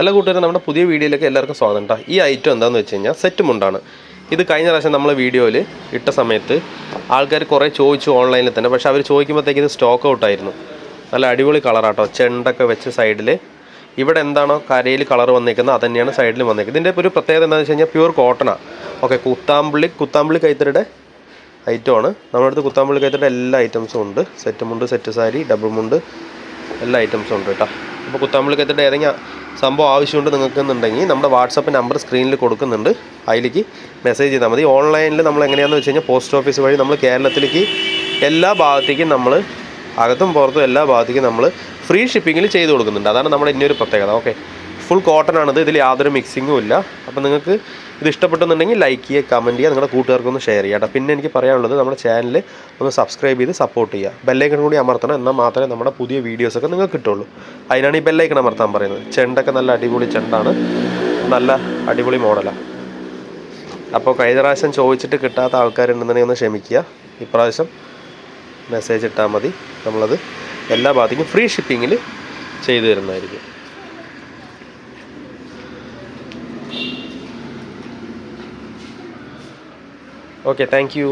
എല്ലാ കൂട്ടുകാരും നമ്മുടെ പുതിയ വീഡിയോയിലേക്ക് എല്ലാവർക്കും സ്വാഗതം കേട്ടോ. ഈ ഐറ്റം എന്താണെന്ന് വെച്ച് കഴിഞ്ഞാൽ സെറ്റ് മുണ്ടാണ്. ഇത് കഴിഞ്ഞ പ്രാവശ്യം നമ്മൾ വീഡിയോയിൽ ഇട്ട സമയത്ത് ആൾക്കാർ കുറേ ചോദിച്ചു ഓൺലൈനിൽ തന്നെ. പക്ഷേ അവർ ചോദിക്കുമ്പോഴത്തേക്ക് ഇത് സ്റ്റോക്ക് ഔട്ടായിരുന്നു. നല്ല അടിപൊളി കളറാട്ടോ, ചെണ്ടൊക്കെ വെച്ച് സൈഡിൽ ഇവിടെ എന്താണോ കരയിൽ കളർ വന്നേക്കുന്നത് അത് തന്നെയാണ് സൈഡിൽ വന്നേക്കുന്നത്. ഇതിൻ്റെ ഒരു പ്രത്യേകത എന്താണെന്ന് വെച്ച് കഴിഞ്ഞാൽ പ്യൂർ കോട്ടണാണ്. ഓക്കെ, കുത്താമ്പള്ളി കൈത്തറിയുടെ ഐറ്റമാണ്. നമ്മുടെ അടുത്ത് കുത്താമ്പള്ളി കൈത്തറിയുടെ എല്ലാ ഐറ്റംസും ഉണ്ട്. സെറ്റ് മുണ്ട്, സെറ്റ് സാരി, ഡബിൾ മുണ്ട്, എല്ലാ ഐറ്റംസും ഉണ്ട് കേട്ടോ. അപ്പോൾ കുത്താമ്പള്ളി കൈത്തറിയുടെ ഏതെങ്കിലും സംഭവം ആവശ്യമുണ്ട് നിങ്ങൾക്കെന്നുണ്ടെങ്കിൽ നമ്മുടെ വാട്സപ്പ് നമ്പർ സ്ക്രീനിൽ കൊടുക്കുന്നുണ്ട്, അതിലേക്ക് മെസ്സേജ് ചെയ്താൽ മതി. ഓൺലൈനിൽ നമ്മൾ എങ്ങനെയാണെന്ന് വെച്ച് കഴിഞ്ഞാൽ പോസ്റ്റ് ഓഫീസ് വഴി നമ്മൾ കേരളത്തിലേക്ക് എല്ലാ ഭാഗത്തേക്കും നമ്മൾ അകത്തും പുറത്തും എല്ലാ ഭാഗത്തേക്കും നമ്മൾ ഫ്രീ ഷിപ്പിങ്ങിൽ ചെയ്ത് കൊടുക്കുന്നുണ്ട്. അതാണ് നമ്മുടെ ഇനിയൊരു പ്രത്യേകത. ഓക്കെ, ഫുൾ കോട്ടൺ ആണിത്, ഇതിൽ യാതൊരു മിക്സിങ്ങും ഇല്ല. അപ്പോൾ നിങ്ങൾക്ക് ഇത് ഇഷ്ടപ്പെട്ടെന്നുണ്ടെങ്കിൽ ലൈക്ക് ചെയ്യുക, കമൻറ്റ് ചെയ്യുക, നിങ്ങളുടെ കൂട്ടുകാർക്കൊന്ന് ഷെയർ ചെയ്യുക കേട്ടോ. പിന്നെ എനിക്ക് പറയാനുള്ളത് നമ്മുടെ ചാനൽ ഒന്ന് സബ്സ്ക്രൈബ് ചെയ്ത് സപ്പോർട്ട് ചെയ്യുക. ബെല്ലൈക്കൺ കൂടി അമർത്തണം, എന്നാൽ മാത്രമേ നമ്മുടെ പുതിയ വീഡിയോസൊക്കെ നിങ്ങൾക്ക് കിട്ടുള്ളൂ. അതിനാണ് ഈ ബെല്ലൈക്കൺ അമർത്താൻ പറയുന്നത്. ചെണ്ടൊക്കെ നല്ല അടിപൊളി ചെണ്ടാണ്, നല്ല അടിപൊളി മോഡലാണ്. അപ്പോൾ കഴിഞ്ഞ പ്രാവശ്യം ചോദിച്ചിട്ട് കിട്ടാത്ത ആൾക്കാരുണ്ടെന്നുണ്ടെങ്കിൽ ഒന്ന് ക്ഷമിക്കുക. ഇപ്രാവശ്യം മെസ്സേജ് ഇട്ടാൽ മതി, നമ്മളത് എല്ലാ ഭാഗത്തേക്കും ഫ്രീ ഷിപ്പിങ്ങിൽ ചെയ്തു തരുന്നതായിരിക്കും. Okay, thank you.